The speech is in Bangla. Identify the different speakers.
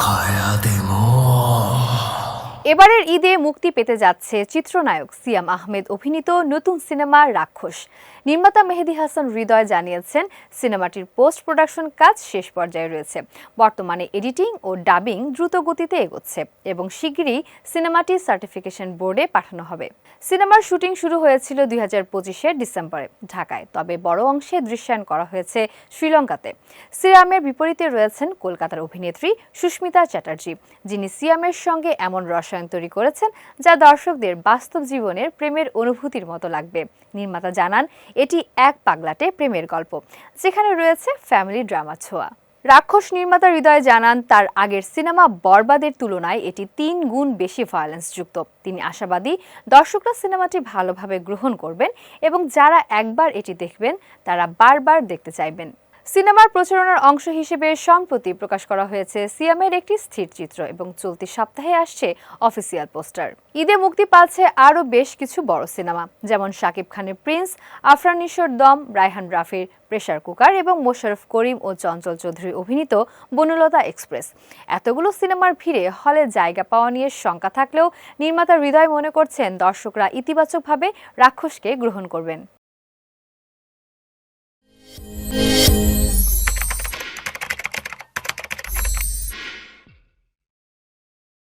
Speaker 1: খায়া দেমো।
Speaker 2: এবারের ঈদে মুক্তি পেতে যাচ্ছে চিত্রনায়ক সিয়াম আহমেদ অভিনীত নতুন সিনেমা রাক্ষস। নির্মাতা মেহেদী হাসান হৃদয় জানিয়েছেন, সিনেমাটির পোস্ট প্রোডাকশন কাজ শেষ পর্যায়ে রয়েছে। বর্তমানে এডিটিং ও ডাবিং দ্রুত গতিতে এগোচ্ছে এবং শিগগিরই সিনেমাটি সার্টিফিকেশন বোর্ডে পাঠানো হবে। সিনেমার শুটিং শুরু হয়েছিল 2025-এর ডিসেম্বরে ঢাকায়, তবে বড় অংশে দৃশ্যায়ন করা হয়েছে শ্রীলঙ্কাতে। সিয়ামের বিপরীতে রয়েছেন কলকাতার অভিনেত্রী সুস্মিতা চ্যাটার্জি, যিনি সিয়ামের সঙ্গে এমন রসায়ন তৈরি করেছেন যা দর্শকদের বাস্তব জীবনের প্রেমের অনুভূতির মতো লাগবে। নির্মাতা জানান, এটি এক পাগলাটে প্রেমের গল্প, যেখানে রয়েছে ফ্যামিলি ড্রামা ছোঁয়া। রাক্ষস নির্মাতা হৃদয় জানান, তার আগের সিনেমা বরবাদের তুলনায় এটি 3 গুণ বেশি ভায়োলেন্সযুক্ত। তিনি আশাবাদী, দর্শকরা সিনেমাটি ভালোভাবে গ্রহণ করবেন এবং যারা একবার এটি দেখবেন তারা বারবার দেখতে চাইবেন। সিনেমার প্রচারণার অংশ হিসেবে সম্প্রতি প্রকাশ করা হয়েছে সিয়ামের একটি স্থিরচিত্র এবং চলতি সপ্তাহে আসছে অফিসিয়াল পোস্টার। ঈদে মুক্তি পাচ্ছে আরও বেশ কিছু বড় সিনেমা, যেমন শাকিব খানের প্রিন্স, আফরান নিশোর দম, রায়হান রাফির প্রেসার কুকার এবং মোশাররফ করিম ও চঞ্চল চৌধুরী অভিনীত বনলতা এক্সপ্রেস। এতগুলো সিনেমার ভিড়ে হলে জায়গা পাওয়া নিয়ে শঙ্কা থাকলেও নির্মাতা হৃদয় মনে করছেন, দর্শকরা ইতিবাচকভাবে রাক্ষসকে গ্রহণ করবেন।